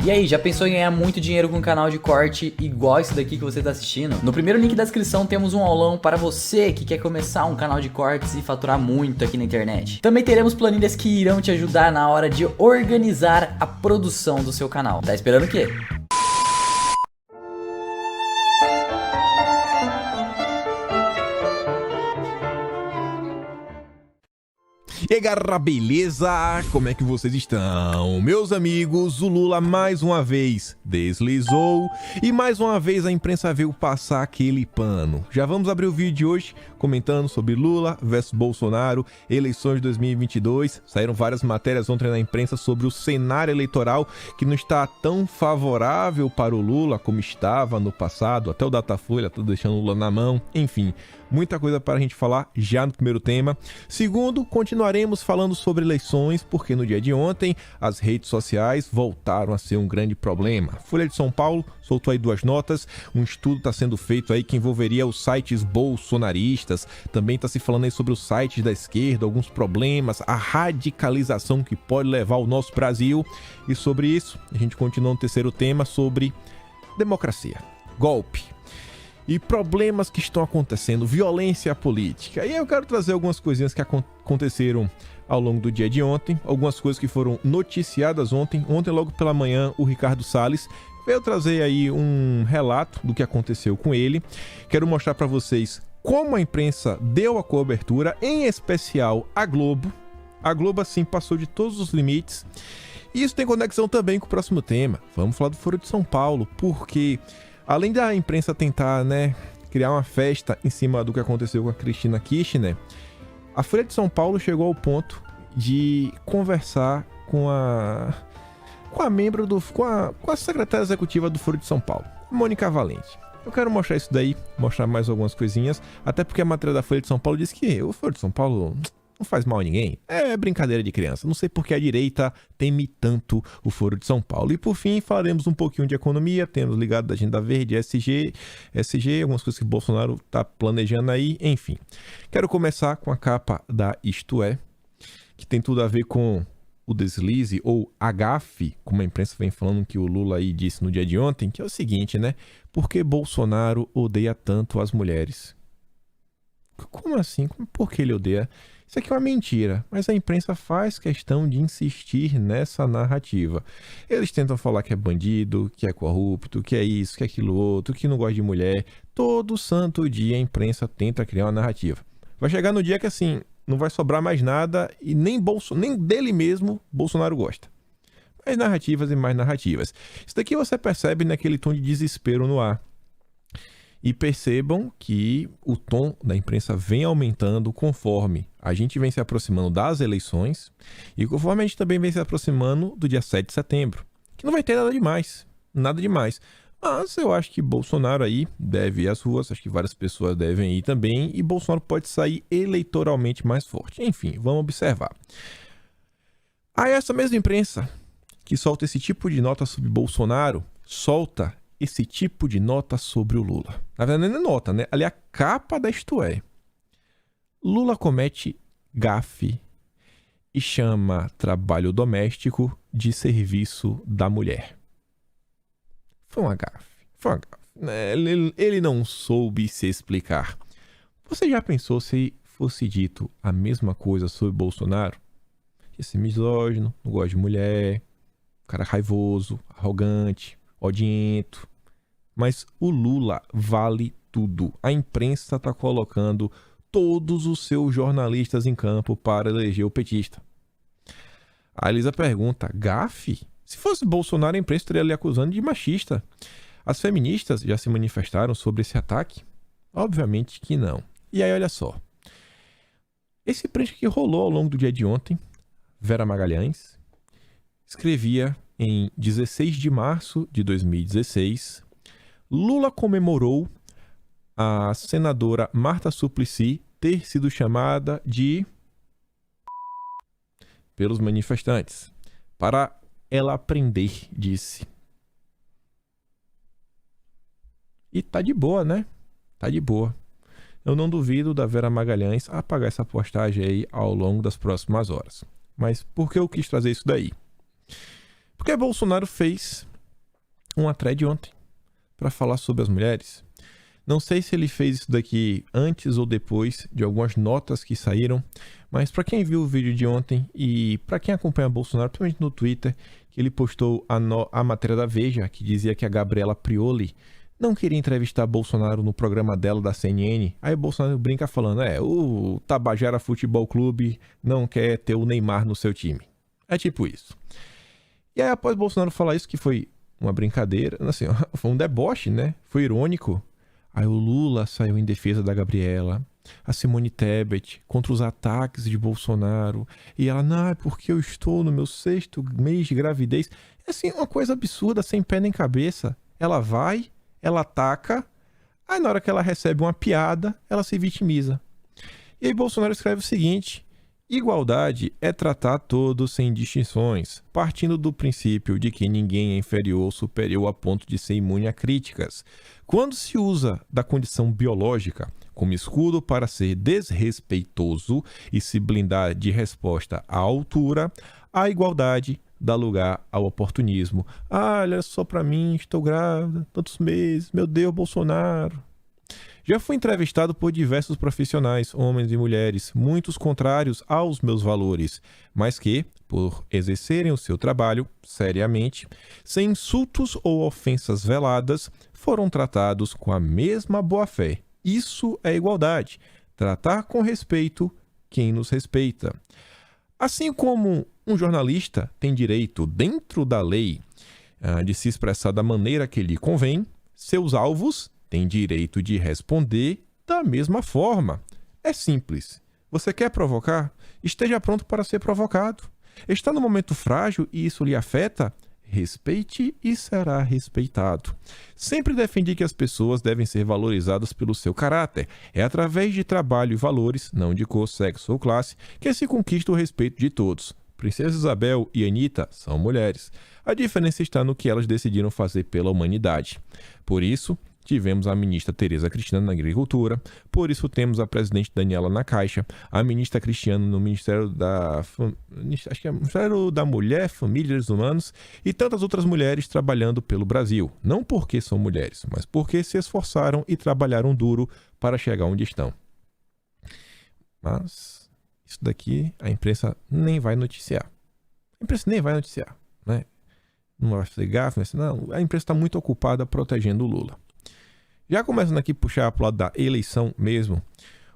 E aí, já pensou em ganhar muito dinheiro com um canal de corte igual esse daqui que você está assistindo? No primeiro link da descrição temos um aulão para você que quer começar um canal de cortes e faturar muito aqui na internet. Também teremos planilhas que irão te ajudar na hora de organizar a produção do seu canal. Tá esperando o quê? E aí galera, beleza? Como é que vocês estão? Meus amigos, o Lula mais uma vez deslizou e mais uma vez a imprensa veio passar aquele pano. Já vamos abrir o vídeo de hoje comentando sobre Lula versus Bolsonaro, eleições de 2022. Saíram várias matérias ontem na imprensa sobre o cenário eleitoral que não está tão favorável para o Lula como estava no passado. Até o Datafolha tá deixando o Lula na mão, enfim. Muita coisa para a gente falar já no primeiro tema. Segundo, continuaremos falando sobre eleições, porque no dia de ontem as redes sociais voltaram a ser um grande problema. Folha de São Paulo soltou aí 2 notas, um estudo está sendo feito aí que envolveria os sites bolsonaristas, também está se falando aí sobre os sites da esquerda, alguns problemas, a radicalização que pode levar o nosso Brasil. E sobre isso, a gente continua no terceiro tema sobre democracia, golpe e problemas que estão acontecendo, violência política. E aí eu quero trazer algumas coisinhas que aconteceram ao longo do dia de ontem, algumas coisas que foram noticiadas ontem. Ontem, logo pela manhã, o Ricardo Salles veio trazer aí um relato do que aconteceu com ele. Quero mostrar para vocês como a imprensa deu a cobertura, em especial a Globo. A Globo, assim, passou de todos os limites. E isso tem conexão também com o próximo tema. Vamos falar do Foro de São Paulo, porque além da imprensa tentar, criar uma festa em cima do que aconteceu com a Cristina Kirchner, a Folha de São Paulo chegou ao ponto de conversar com a secretária executiva do Foro de São Paulo, Mônica Valente. Eu quero mostrar isso daí, mostrar mais algumas coisinhas, até porque a matéria da Folha de São Paulo diz que o Foro de São Paulo não faz mal a ninguém. É brincadeira de criança. Não sei por que a direita teme tanto o Foro de São Paulo. E por fim, falaremos um pouquinho de economia. Temos ligado da Agenda Verde, SG, algumas coisas que o Bolsonaro está planejando aí. Enfim, quero começar com a capa da Isto É, que tem tudo a ver com o deslize ou a gafe, como a imprensa vem falando que o Lula aí disse no dia de ontem, que é o seguinte, por que Bolsonaro odeia tanto as mulheres? Como assim? Por que ele odeia? Isso aqui é uma mentira, mas a imprensa faz questão de insistir nessa narrativa. Eles tentam falar que é bandido, que é corrupto, que é isso, que é aquilo outro, que não gosta de mulher. Todo santo dia a imprensa tenta criar uma narrativa. Vai chegar no dia que assim, não vai sobrar mais nada e nem dele mesmo Bolsonaro gosta. Mais narrativas e mais narrativas. Isso daqui você percebe naquele tom de desespero no ar. E percebam que o tom da imprensa vem aumentando conforme a gente vem se aproximando das eleições e conforme a gente também vem se aproximando do dia 7 de setembro, que não vai ter nada demais, nada demais. Mas eu acho que Bolsonaro aí deve ir às ruas, acho que várias pessoas devem ir também e Bolsonaro pode sair eleitoralmente mais forte. Enfim, vamos observar. Aí essa mesma imprensa que solta esse tipo de nota sobre Bolsonaro, solta esse tipo de nota sobre o Lula. Na verdade, não é nota, Ali é a capa da Isto É. Lula comete gafe e chama trabalho doméstico de serviço da mulher. Foi uma gafe. Ele não soube se explicar. Você já pensou se fosse dito a mesma coisa sobre Bolsonaro? Esse misógino, não gosta de mulher, cara raivoso, arrogante, odiento. Mas o Lula vale tudo. A imprensa está colocando todos os seus jornalistas em campo para eleger o petista. A Elisa pergunta, gafe? Se fosse Bolsonaro, a imprensa estaria lhe acusando de machista. As feministas já se manifestaram sobre esse ataque? Obviamente que não. E aí, olha só. Esse print que rolou ao longo do dia de ontem, Vera Magalhães escrevia em 16 de março de 2016... Lula comemorou a senadora Marta Suplicy ter sido chamada de pelos manifestantes para ela aprender, disse. E tá de boa, Tá de boa. Eu não duvido da Vera Magalhães apagar essa postagem aí ao longo das próximas horas. Mas por que eu quis trazer isso daí? Porque Bolsonaro fez uma thread ontem para falar sobre as mulheres. Não sei se ele fez isso daqui antes ou depois de algumas notas que saíram, mas para quem viu o vídeo de ontem e para quem acompanha Bolsonaro, principalmente no Twitter, que ele postou a matéria da Veja, que dizia que a Gabriela Prioli não queria entrevistar Bolsonaro no programa dela da CNN. Aí o Bolsonaro brinca falando, o Tabajara Futebol Clube não quer ter o Neymar no seu time. É tipo isso. E aí após Bolsonaro falar isso, que foi uma brincadeira, assim, foi um deboche, né? Foi irônico. Aí o Lula saiu em defesa da Gabriela, a Simone Tebet contra os ataques de Bolsonaro. E ela, não, é porque eu estou no meu 6º mês de gravidez. É assim, uma coisa absurda, sem pé nem cabeça. Ela vai, ela ataca, aí na hora que ela recebe uma piada, ela se vitimiza. E aí Bolsonaro escreve o seguinte: igualdade é tratar todos sem distinções, partindo do princípio de que ninguém é inferior ou superior a ponto de ser imune a críticas. Quando se usa da condição biológica como escudo para ser desrespeitoso e se blindar de resposta à altura, a igualdade dá lugar ao oportunismo. Olha só pra mim, estou grávida, tantos meses, meu Deus, Bolsonaro. Já fui entrevistado por diversos profissionais, homens e mulheres, muitos contrários aos meus valores, mas que, por exercerem o seu trabalho seriamente, sem insultos ou ofensas veladas, foram tratados com a mesma boa-fé. Isso é igualdade. Tratar com respeito quem nos respeita. Assim como um jornalista tem direito, dentro da lei, de se expressar da maneira que lhe convém, seus alvos têm direito de responder da mesma forma. É simples. Você quer provocar? Esteja pronto para ser provocado. Está no momento frágil e isso lhe afeta? Respeite e será respeitado. Sempre defendi que as pessoas devem ser valorizadas pelo seu caráter. É através de trabalho e valores, não de cor, sexo ou classe, que se conquista o respeito de todos. Princesa Isabel e Anitta são mulheres. A diferença está no que elas decidiram fazer pela humanidade. Por isso, tivemos a ministra Tereza Cristina na Agricultura, por isso temos a presidente Daniela na Caixa, a ministra Cristiano no Ministério Ministério da Mulher, Família e Direitos Humanos e tantas outras mulheres trabalhando pelo Brasil. Não porque são mulheres, mas porque se esforçaram e trabalharam duro para chegar onde estão. Mas isso daqui a imprensa nem vai noticiar. A imprensa nem vai noticiar, né? Não vai fazer gafe, não. A imprensa está muito ocupada protegendo o Lula. Já começando aqui a puxar para o lado da eleição mesmo, o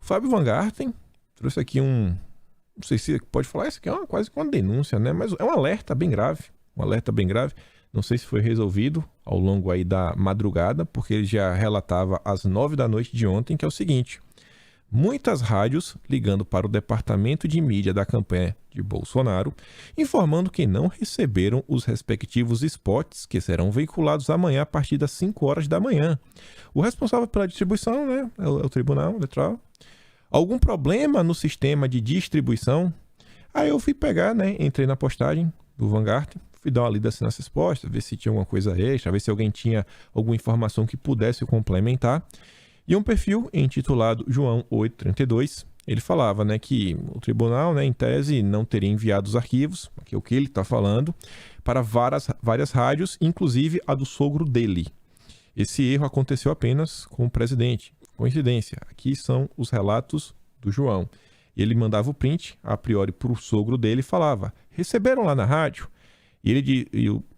Fábio Van Garten trouxe aqui não sei se pode falar, isso aqui é quase uma denúncia, né? Mas é um alerta bem grave, Não sei se foi resolvido ao longo aí da madrugada, porque ele já relatava às 9 da noite de ontem, que é o seguinte: muitas rádios ligando para o departamento de mídia da campanha de Bolsonaro, informando que não receberam os respectivos spots que serão veiculados amanhã a partir das 5 horas da manhã. O responsável pela distribuição, né, é o Tribunal Eleitoral. Algum problema no sistema de distribuição? Aí eu fui pegar, né, entrei na postagem do Van Garten, fui dar uma lida assim nas respostas, ver se tinha alguma coisa extra, ver se alguém tinha alguma informação que pudesse complementar. E um perfil intitulado João 832, ele falava, né, que o tribunal, né, em tese, não teria enviado os arquivos, que é o que ele está falando, para várias rádios, inclusive a do sogro dele. Esse erro aconteceu apenas com o presidente. Coincidência, aqui são os relatos do João. Ele mandava o print, a priori, para o sogro dele e falava: receberam lá na rádio?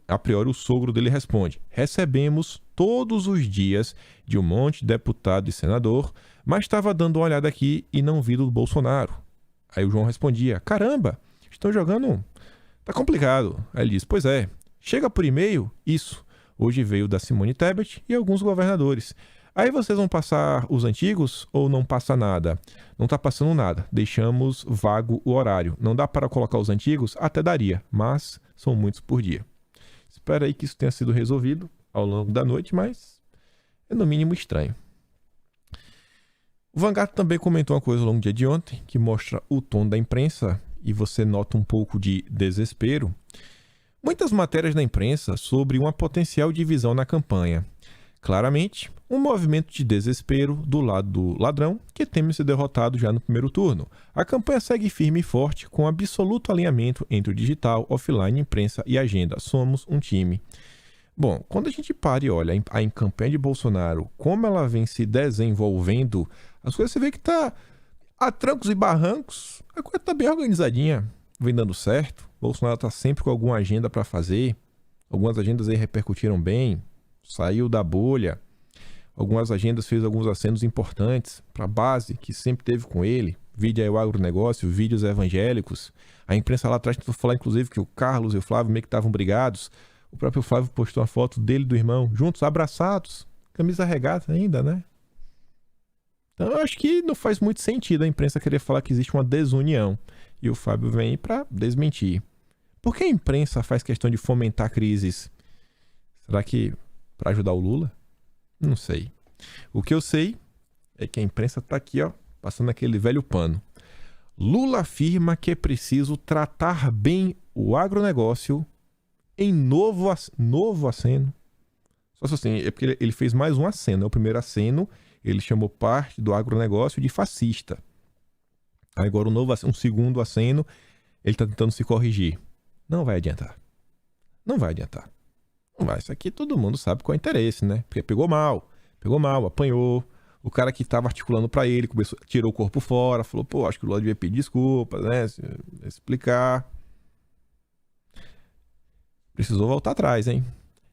A priori o sogro dele responde: recebemos todos os dias de um monte de deputado e senador, mas estava dando uma olhada aqui e não vi do Bolsonaro. Aí o João respondia: caramba, estão jogando... Tá complicado. Aí ele diz: pois é, chega por e-mail? Isso. Hoje veio da Simone Tebet e alguns governadores. Aí vocês vão passar os antigos ou não passa nada? Não tá passando nada. Deixamos vago o horário. Não dá para colocar os antigos? Até daria, mas são muitos por dia. Espero aí que isso tenha sido resolvido ao longo da noite, mas é no mínimo estranho. O Van Garten também comentou uma coisa ao longo do dia de ontem, que mostra o tom da imprensa e você nota um pouco de desespero. Muitas matérias da imprensa sobre uma potencial divisão na campanha. Claramente, um movimento de desespero do lado do ladrão que teme ser derrotado já no primeiro turno. A campanha segue firme e forte com absoluto alinhamento entre o digital, offline, imprensa e agenda. Somos um time. Bom, quando a gente para e olha a campanha de Bolsonaro, como ela vem se desenvolvendo, as coisas você vê que tá a trancos e barrancos, a coisa tá bem organizadinha, vem dando certo. Bolsonaro tá sempre com alguma agenda para fazer, algumas agendas aí repercutiram bem, saiu da bolha, algumas agendas fez alguns acenos importantes para a base que sempre teve com ele, vídeo aí o agronegócio, vídeos evangélicos. A imprensa lá atrás tentou falar, inclusive, que o Carlos e o Flávio meio que estavam brigados. O próprio Flávio postou uma foto dele e do irmão, juntos, abraçados, camisa regata ainda, né? Então eu acho que não faz muito sentido a imprensa querer falar que existe uma desunião. E o Fábio vem para desmentir. Por que a imprensa faz questão de fomentar crises? Será que para ajudar o Lula? Não sei. O que eu sei é que a imprensa tá aqui, ó, passando aquele velho pano. Lula afirma que é preciso tratar bem o agronegócio em novo aceno. Só assim, é porque ele fez mais um aceno. O primeiro aceno, ele chamou parte do agronegócio de fascista. Aí agora um segundo aceno, ele está tentando se corrigir. Não vai adiantar. Não vai adiantar. Não vai. Isso aqui todo mundo sabe qual é o interesse, né? Porque pegou mal, apanhou. O cara que estava articulando para ele tirou o corpo fora, falou, pô, acho que o Lula devia pedir desculpas, né? Explicar. Precisou voltar atrás, hein?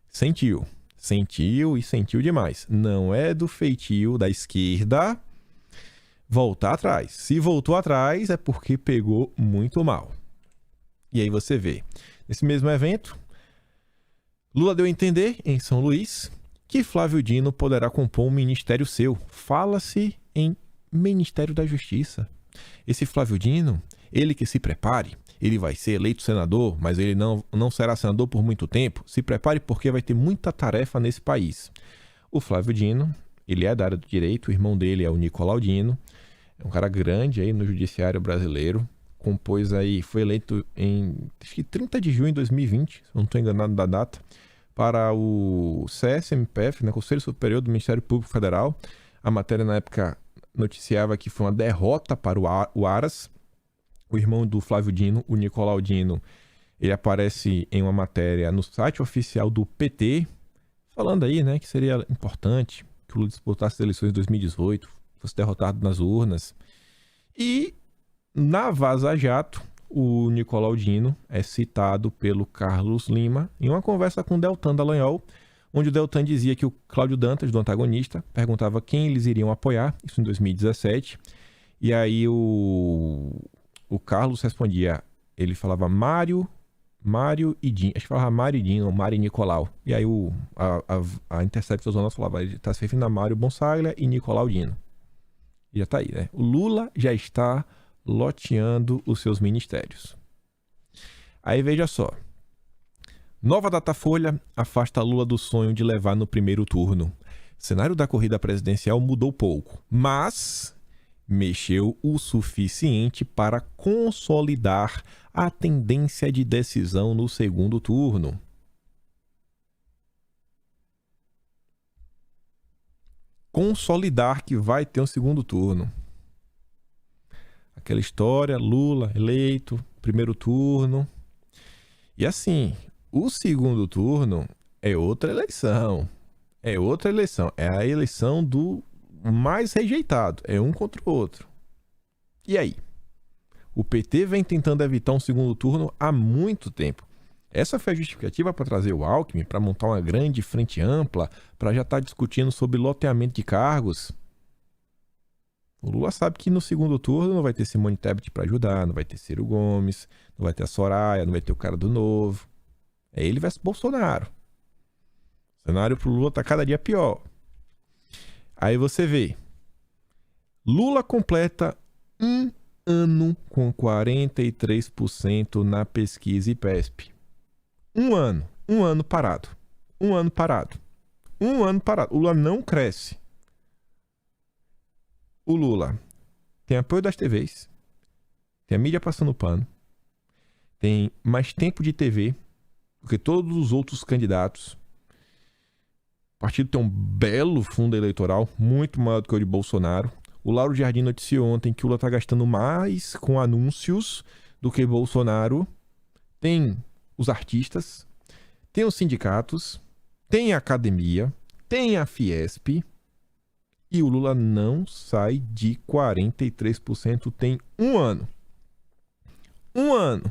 Sentiu e sentiu demais. Não é do feitio da esquerda voltar atrás. Se voltou atrás é porque pegou muito mal. E aí você vê, nesse mesmo evento, Lula deu a entender, em São Luís, que Flávio Dino poderá compor um ministério seu. Fala-se em Ministério da Justiça. Esse Flávio Dino, ele que se prepare, ele vai ser eleito senador, mas ele não será senador por muito tempo. Se prepare porque vai ter muita tarefa nesse país. O Flávio Dino, ele é da área do direito, o irmão dele é o Nicolau Dino, é um cara grande aí no judiciário brasileiro, compôs aí, foi eleito em acho que 30 de junho de 2020, se não estou enganado da data, para o CSMPF, né, Conselho Superior do Ministério Público Federal. A matéria na época noticiava que foi uma derrota para o Aras. O irmão do Flávio Dino, o Nicolau Dino, ele aparece em uma matéria no site oficial do PT, falando aí, né, que seria importante que o Lula disputasse as eleições de 2018, fosse derrotado nas urnas. E na Vaza Jato, o Nicolau Dino é citado pelo Carlos Lima em uma conversa com o Deltan Dallagnol, onde o Deltan dizia que o Cláudio Dantas, do antagonista, perguntava quem eles iriam apoiar, isso em 2017, e aí o Carlos respondia, ele falava Mário e Dino, acho que falava Mário e Dino, Mário e Nicolau, e aí a Intercept Zona falava, ele está se referindo a Mário Bonsaglia e Nicolau Dino. E já tá aí, né? O Lula já está loteando os seus ministérios. Aí veja só. Nova Datafolha afasta Lula do sonho de levar no primeiro turno. O cenário da corrida presidencial mudou pouco, mas mexeu o suficiente para consolidar a tendência de decisão no segundo turno. Consolidar que vai ter um segundo turno. Aquela história, Lula eleito, primeiro turno. E assim, o segundo turno é outra eleição. É outra eleição. É a eleição do mais rejeitado. É um contra o outro. E aí? O PT vem tentando evitar um segundo turno há muito tempo. Essa foi a justificativa para trazer o Alckmin, para montar uma grande frente ampla, para já estar discutindo sobre loteamento de cargos. O Lula sabe que no segundo turno não vai ter Simone Tebet para ajudar, não vai ter Ciro Gomes, não vai ter a Soraya, não vai ter o cara do Novo. É ele versus Bolsonaro. O cenário pro Lula tá cada dia pior. Aí você vê. Lula completa um ano com 43% na pesquisa IPESP. Um ano parado. Um ano parado. O Lula não cresce. O Lula tem apoio das TVs, tem a mídia passando pano, tem mais tempo de TV do que todos os outros candidatos. O partido tem um belo fundo eleitoral, muito maior do que o de Bolsonaro. O Lauro Jardim noticiou ontem que o Lula está gastando mais com anúncios do que Bolsonaro. Tem os artistas, tem os sindicatos, tem academia, tem a Fiesp, e o Lula não sai de 43% tem um ano. Um ano.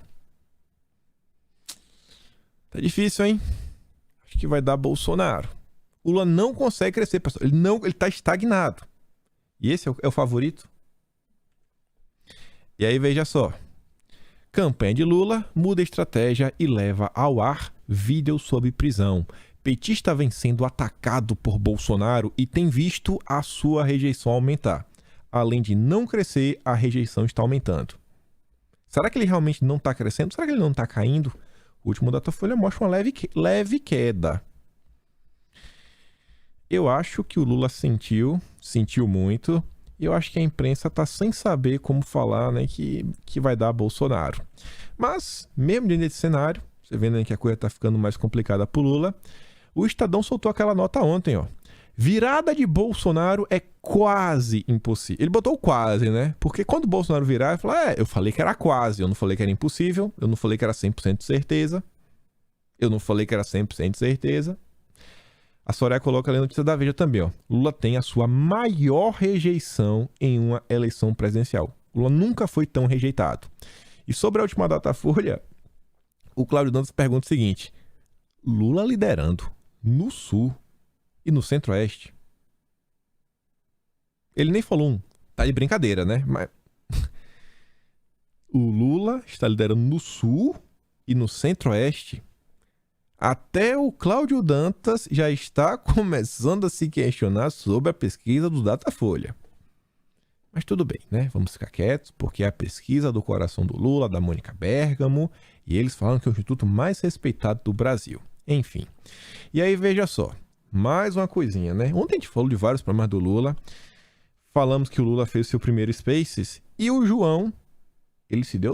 Tá difícil, hein? Acho que vai dar Bolsonaro. O Lula não consegue crescer, pessoal. Ele tá estagnado. E esse é o favorito? E aí, veja só. Campanha de Lula muda a estratégia e leva ao ar vídeo sobre prisão. Petista vem sendo atacado por Bolsonaro e tem visto a sua rejeição aumentar. Além de não crescer, a rejeição está aumentando. Será que ele realmente não está crescendo? Será que ele não está caindo? O último Datafolha mostra uma leve queda. Eu acho que o Lula sentiu muito. E eu acho que a imprensa está sem saber como falar, né, que vai dar Bolsonaro. Mas, mesmo dentro desse cenário, você vendo que a coisa está ficando mais complicada para o Lula, o Estadão soltou aquela nota ontem, ó. Virada de Bolsonaro é quase impossível. Ele botou quase, né? Porque quando o Bolsonaro virar, ele falou, eu falei que era quase, eu não falei que era impossível, eu não falei que era 100% de certeza, eu não falei que era 100% de certeza. A Soraya coloca ali a notícia da Veja também, ó. Lula tem a sua maior rejeição em uma eleição presidencial. Lula nunca foi tão rejeitado. E sobre a última Datafolha, o Cláudio Dantas pergunta o seguinte: Lula liderando no Sul e no Centro-Oeste. Ele nem falou um. Tá de brincadeira, né? Mas o Lula está liderando no Sul e no Centro-Oeste. Até o Cláudio Dantas já está começando a se questionar sobre a pesquisa do Datafolha. Mas tudo bem, né? Vamos ficar quietos, porque é a pesquisa do coração do Lula, da Mônica Bergamo, e eles falam que é o instituto mais respeitado do Brasil. Enfim. E aí, veja só. Mais uma coisinha, né? Ontem a gente falou de vários problemas do Lula. Falamos que o Lula fez seu primeiro Spaces. E o João, ele se deu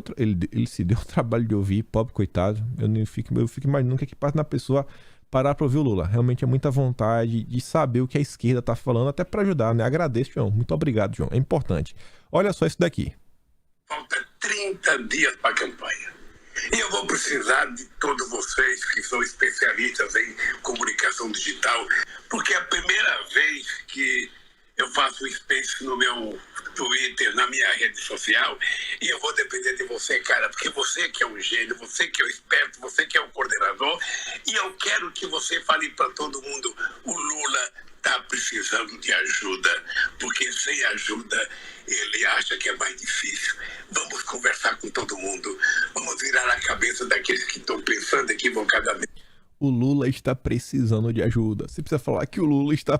o trabalho de ouvir, pobre coitado. Eu fico imaginando o que é que passa na pessoa parar para ouvir o Lula. Realmente é muita vontade de saber o que a esquerda tá falando, até para ajudar, né? Agradeço, João. Muito obrigado, João. É importante. Olha só isso daqui. Falta 30 dias para a campanha. E eu vou precisar de todos vocês que são especialistas em comunicação digital, porque é a primeira vez que eu faço um Space no meu Twitter, na minha rede social, e eu vou depender de você, cara, porque você que é um gênio, você que é o esperto, você que é o coordenador, e eu quero que você fale para todo mundo: o Lula está precisando de ajuda, porque sem ajuda ele acha que é mais difícil. Vamos conversar com todo mundo, vamos virar a cabeça daqueles que estão pensando equivocadamente. O Lula está precisando de ajuda. Você precisa falar que o Lula está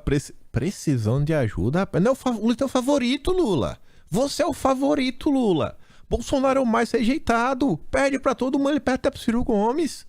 precisando de ajuda, rapaz. Não, o Lula é o favorito, Lula. Você é o favorito, Lula. Bolsonaro é o mais rejeitado. Perde pra todo mundo, ele perde até pro Ciro Gomes.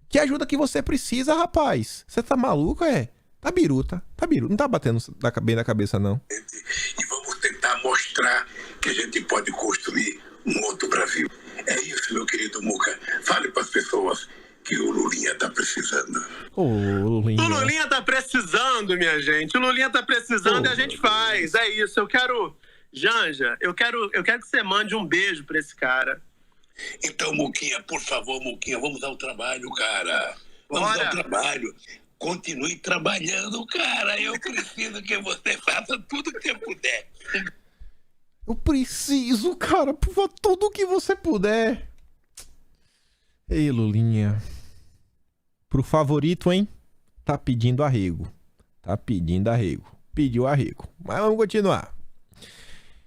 Que ajuda que você precisa, rapaz? Você tá maluco, é? Tá biruta. Não tá batendo bem na cabeça, não. E vamos tentar mostrar que a gente pode construir um outro Brasil. É isso, meu querido Muca. Fale pras pessoas que o Lulinha tá precisando. Lulinha. O Lulinha tá precisando, minha gente. O Lulinha tá precisando e a gente faz. É isso. Eu quero... Janja, eu quero que você mande um beijo pra esse cara. Então, Muquinha, por favor, Muquinha, vamos ao trabalho, cara. Vamos ao trabalho. Continue trabalhando, cara. Eu preciso que você faça tudo que você puder. Eu preciso, cara. Por favor, tudo o que você puder. Ei, Lulinha. Pro favorito, hein? Tá pedindo arrego. Pediu arrego. Mas vamos continuar.